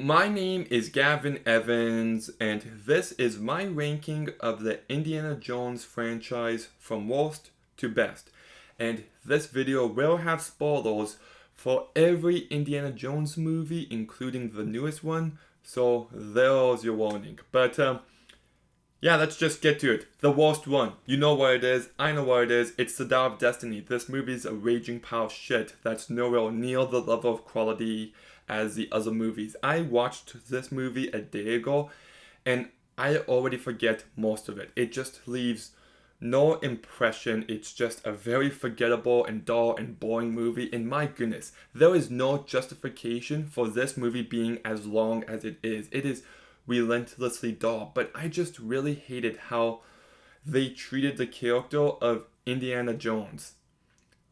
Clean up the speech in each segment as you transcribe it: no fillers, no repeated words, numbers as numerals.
My name is Gavin Evans, and this is my ranking of the Indiana Jones franchise from worst to best. And this video will have spoilers for every Indiana Jones movie, including the newest one, so there's your warning. But yeah, let's just get to it. The worst one. You know what it is. I know what it is. It's the Dial of Destiny. This movie's a raging pile of shit that's nowhere near the level of quality as the other movies. I watched this movie a day ago and I already forget most of it. It just leaves no impression. It's just a very forgettable and dull and boring movie. And my goodness, there is no justification for this movie being as long as it is. It is relentlessly dull, but I just really hated how they treated the character of Indiana Jones.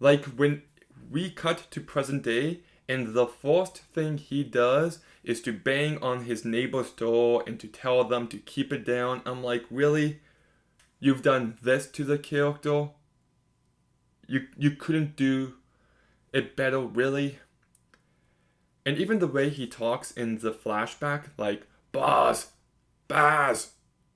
Like when we cut to present day, and the first thing he does is to bang on his neighbor's door and to tell them to keep it down. I'm like, really? You've done this to the character? You couldn't do it better, really? And even the way he talks in the flashback, like, Baz, Baz,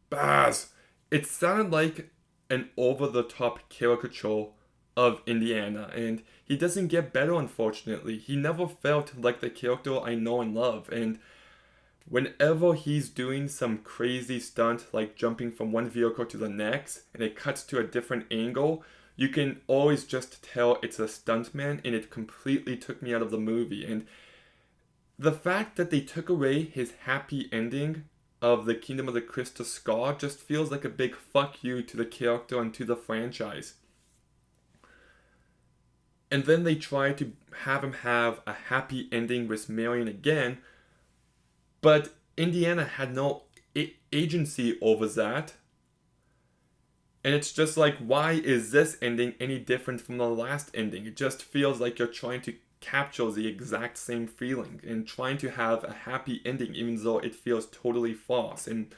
Baz. It sounded like an over the top caricature of Indiana, and he doesn't get better, unfortunately. He never felt like the character I know and love, and whenever he's doing some crazy stunt like jumping from one vehicle to the next and it cuts to a different angle, you can always just tell it's a stuntman, and it completely took me out of the movie. And the fact that they took away his happy ending of the Kingdom of the Crystal Skull just feels like a big fuck you to the character and to the franchise. And then they try to have him have a happy ending with Marion again, but Indiana had no agency over that. And it's just like, why is this ending any different from the last ending? It just feels like you're trying to capture the exact same feeling and trying to have a happy ending, even though it feels totally false. And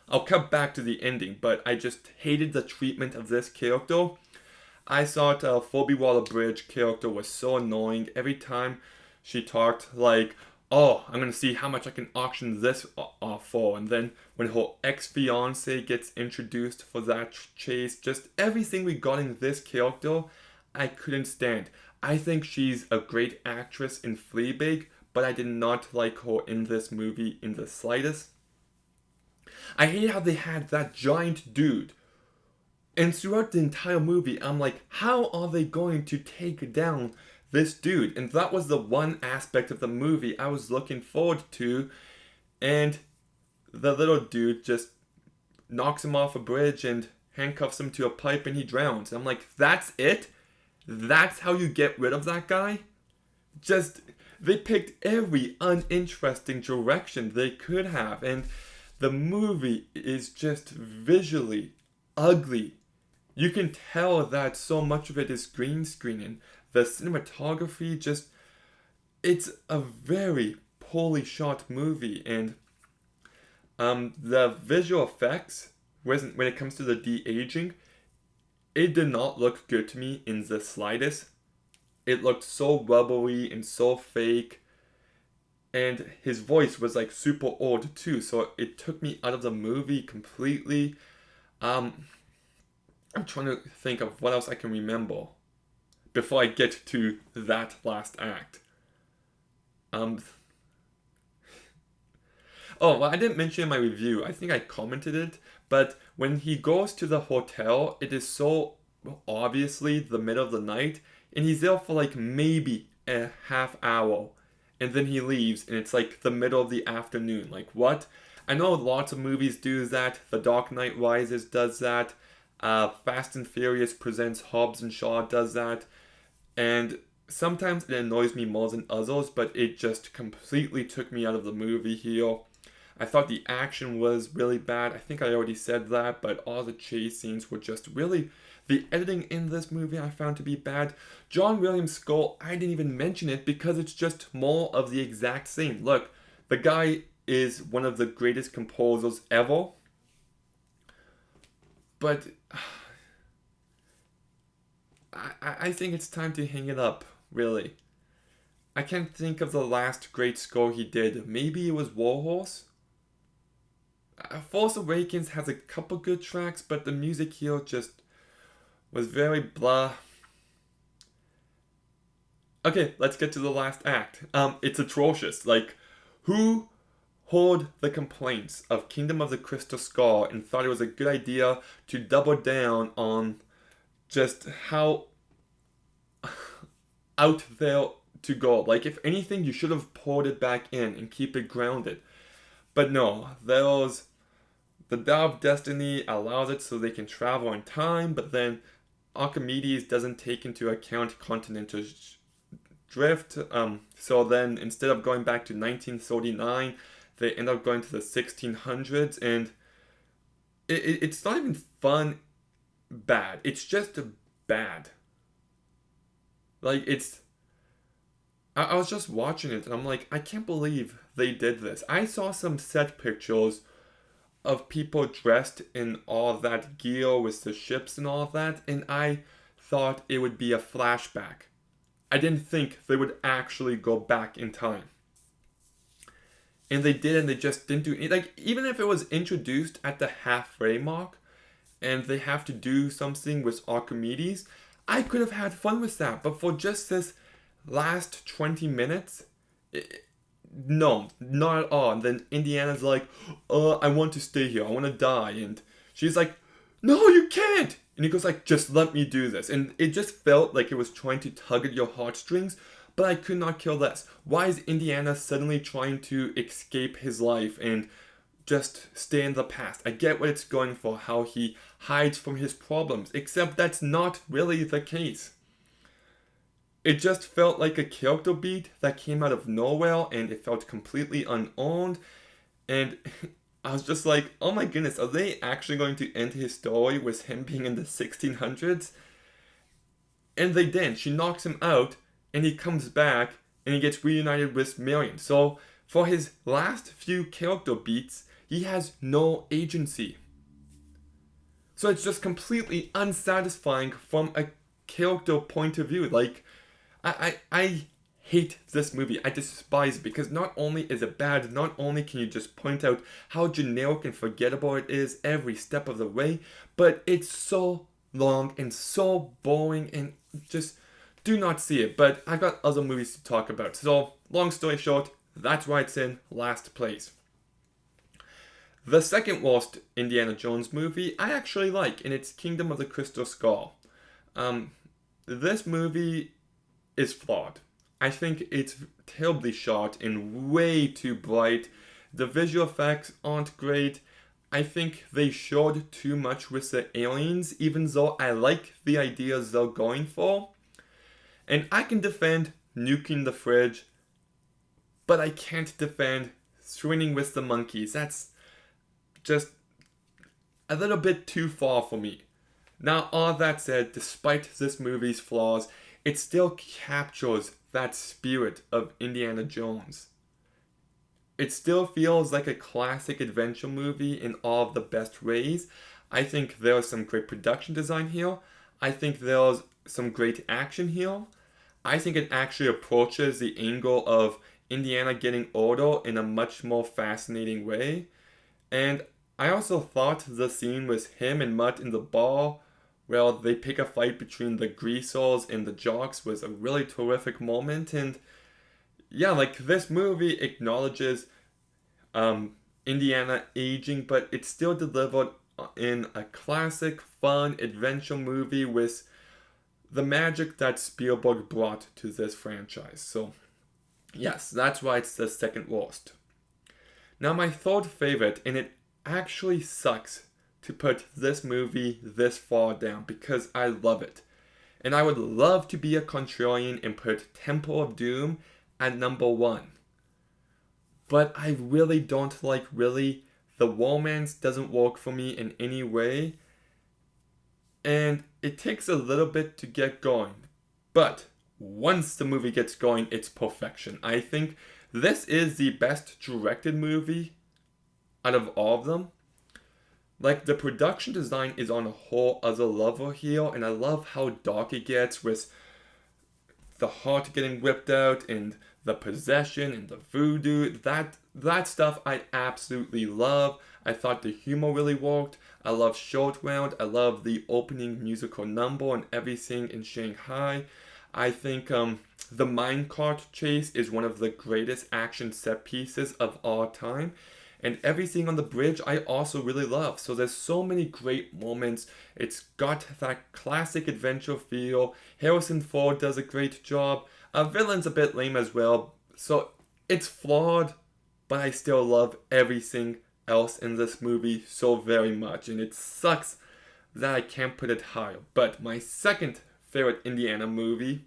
I'll cut back to the ending, but I just hated the treatment of this character. I thought Phoebe Waller-Bridge character was so annoying. Every time she talked, like, oh, I'm gonna see how much I can auction this off for. And then when her ex-fiance gets introduced for that chase, just everything we got in this character, I couldn't stand. I think she's a great actress in Fleabag, but I did not like her in this movie in the slightest. I hate how they had that giant dude. And throughout the entire movie, I'm like, how are they going to take down this dude? And that was the one aspect of the movie I was looking forward to. And the little dude just knocks him off a bridge and handcuffs him to a pipe and he drowns. I'm like, that's it? That's how you get rid of that guy? Just, they picked every uninteresting direction they could have. And the movie is just visually ugly. You can tell that so much of it is green screen, and the cinematography just, it's a very poorly shot movie. And the visual effects, when it comes to the de-aging, it did not look good to me in the slightest. It looked so rubbery and so fake, and his voice was like super old too, so it took me out of the movie completely. um I'm trying to think of what else I can remember before I get to that last act. Um, oh, well, I didn't mention in my review. I think I commented it, but when he goes to the hotel, it is so obviously the middle of the night, and he's there for like maybe a half hour, and then he leaves, and it's like the middle of the afternoon. Like, what? I know lots of movies do that. The Dark Knight Rises does that. Fast and Furious Presents Hobbs and Shaw does that. And sometimes it annoys me more than others, but it just completely took me out of the movie here. I thought the action was really bad. I think I already said that, but all the chase scenes were just really. The editing in this movie I found to be bad. John Williams' score, I didn't even mention it because it's just more of the exact same. Look, the guy is one of the greatest composers ever, but I think it's time to hang it up, really. I can't think of the last great score he did. Maybe it was Warhorse? Force Awakens has a couple good tracks, but the music here just was very blah. Okay, let's get to the last act. It's atrocious. Like, who heard the complaints of Kingdom of the Crystal Skull and thought it was a good idea to double down on just how out there to go? Like, if anything, you should have poured it back in and keep it grounded. But no, there's the Dial of Destiny allows it so they can travel in time, but then Archimedes doesn't take into account continental drift. So then instead of going back to 1939, they end up going to the 1600s, and it's not even fun bad. It's just bad. Like, I was just watching it, and I'm like, I can't believe they did this. I saw some set pictures of people dressed in all that gear with the ships and all that, and I thought it would be a flashback. I didn't think they would actually go back in time. And they did, and they just didn't do it. Like, even if it was introduced at the halfway mark, and they have to do something with Archimedes, I could have had fun with that. But for just this last 20 minutes, no, not at all. And then Indiana's like, I want to stay here. I want to die. And she's like, no, you can't. And he goes like, just let me do this. And it just felt like it was trying to tug at your heartstrings, but I could not care less. Why is Indiana suddenly trying to escape his life and just stay in the past? I get what it's going for, how he hides from his problems, except that's not really the case. It just felt like a character beat that came out of nowhere, and it felt completely unearned. And I was just like, oh my goodness, are they actually going to end his story with him being in the 1600s? And they didn't. She knocks him out, and he comes back, and he gets reunited with Marion. So for his last few character beats, he has no agency. So it's just completely unsatisfying from a character point of view. Like, I hate this movie. I despise it because not only is it bad, not only can you just point out how generic and forgettable it is every step of the way, but it's so long and so boring, and just do not see it. But I've got other movies to talk about. So, long story short, that's why it's in last place. The second worst Indiana Jones movie I actually like, and it's Kingdom of the Crystal Skull. This movie is flawed. I think it's terribly shot and way too bright. The visual effects aren't great. I think they showed too much with the aliens, even though I like the ideas they're going for. And I can defend nuking the fridge, but I can't defend swimming with the monkeys. That's just a little bit too far for me. Now, all that said, despite this movie's flaws, it still captures that spirit of Indiana Jones. It still feels like a classic adventure movie in all of the best ways. I think there's some great production design here. I think there's some great action here. I think it actually approaches the angle of Indiana getting older in a much more fascinating way. And I also thought the scene with him and Mutt in the bar, where they pick a fight between the greasers and the jocks, was a really terrific moment. And yeah, like, this movie acknowledges Indiana aging, but it's still delivered in a classic, fun adventure movie with the magic that Spielberg brought to this franchise. So yes, that's why it's the second worst. Now, my third favorite, and it actually sucks to put this movie this far down because I love it. And I would love to be a contrarian and put Temple of Doom at number 1. But I really don't like Willie. The romance doesn't work for me in any way. And it takes a little bit to get going. But once the movie gets going, it's perfection. I think this is the best directed movie out of all of them. Like, the production design is on a whole other level here, and I love how dark it gets with the heart getting whipped out and the possession and the voodoo, that stuff I absolutely love. I thought the humor really worked. I love Short Round. I love the opening musical number and everything in Shanghai. I think the minecart chase is one of the greatest action set pieces of all time. And everything on the bridge I also really love. So there's so many great moments. It's got that classic adventure feel. Harrison Ford does a great job. Villain's a bit lame as well. So it's flawed, but I still love everything else in this movie so very much. And it sucks that I can't put it higher. But my second favorite Indiana movie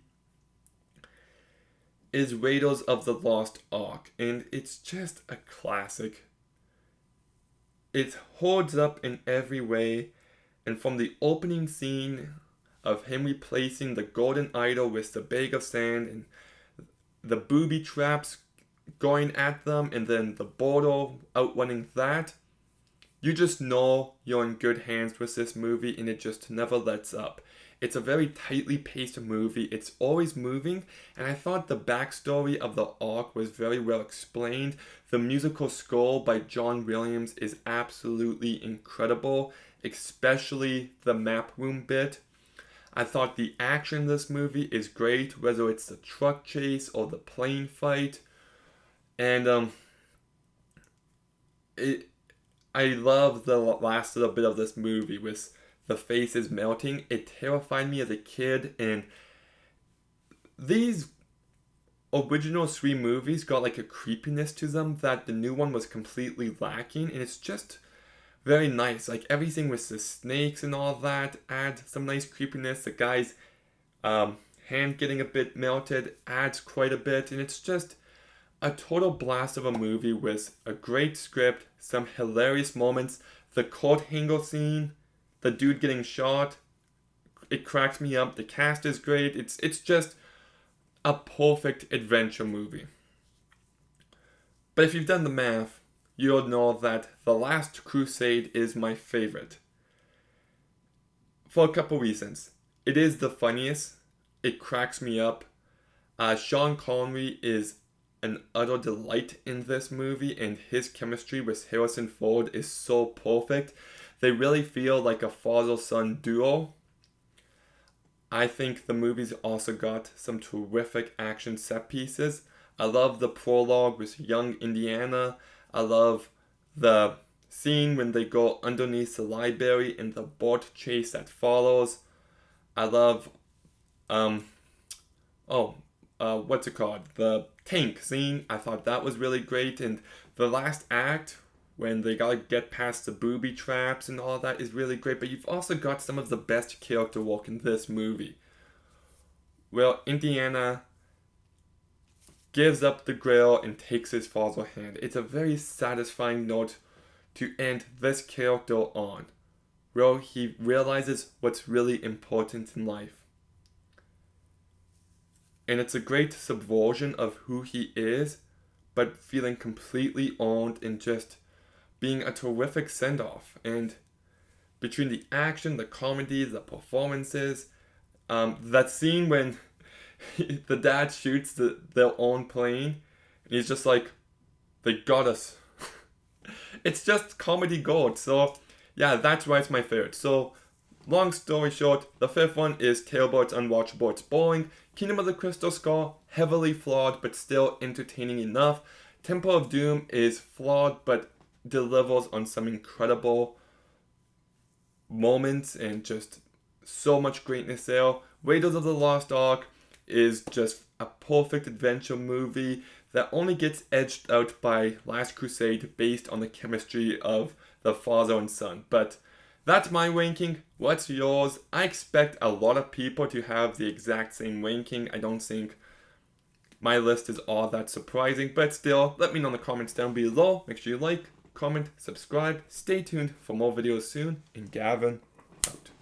is Raiders of the Lost Ark. And it's just a classic. It holds up in every way, and from the opening scene of him replacing the golden idol with the bag of sand and the booby traps going at them and then the border outrunning that, you just know you're in good hands with this movie and it just never lets up. It's a very tightly paced movie. It's always moving, and I thought the backstory of the Ark was very well explained. The musical score by John Williams is absolutely incredible, especially the map room bit. I thought the action in this movie is great, whether it's the truck chase or the plane fight. And I love the last little bit of this movie with the faces melting. It terrified me as a kid, and these original three movies got like a creepiness to them that the new one was completely lacking, and it's just very nice. Like everything with the snakes and all that adds some nice creepiness. The guy's hand getting a bit melted adds quite a bit, and it's just a total blast of a movie with a great script, some hilarious moments. The coat hanger scene, the dude getting shot, it cracks me up. The cast is great. It's just a perfect adventure movie. But if you've done the math, you'll know that The Last Crusade is my favorite. For a couple reasons. It is the funniest. It cracks me up. Sean Connery is an utter delight in this movie, and his chemistry with Harrison Ford is so perfect. They really feel like a father-son duo. I think the movie's also got some terrific action set pieces. I love the prologue with young Indiana. I love the scene when they go underneath the library and the boat chase that follows. I love, what's it called? The tank scene. I thought that was really great. And the last act, when they gotta get past the booby traps and all that, is really great. But you've also got some of the best character work in this movie. Well, Indiana gives up the grail and takes his father's hand. It's a very satisfying note to end this character on, where he realizes what's really important in life. And it's a great subversion of who he is, but feeling completely owned and just being a terrific send-off. And between the action, the comedy, the performances, that scene when the dad shoots their own plane, and he's just like, they got us. It's just comedy gold. So yeah, that's why it's my favorite. So long story short, the fifth one is terrible, it's unwatchable, it's boring. Kingdom of the Crystal Skull, heavily flawed, but still entertaining enough. Temple of Doom is flawed, but delivers on some incredible moments and just so much greatness there. Raiders of the Lost Ark is just a perfect adventure movie that only gets edged out by Last Crusade based on the chemistry of the father and son. But that's my ranking. What's yours? I expect a lot of people to have the exact same ranking. I don't think my list is all that surprising, but still, let me know in the comments down below. Make sure you like, comment, subscribe. Stay tuned for more videos soon, and Gavin out.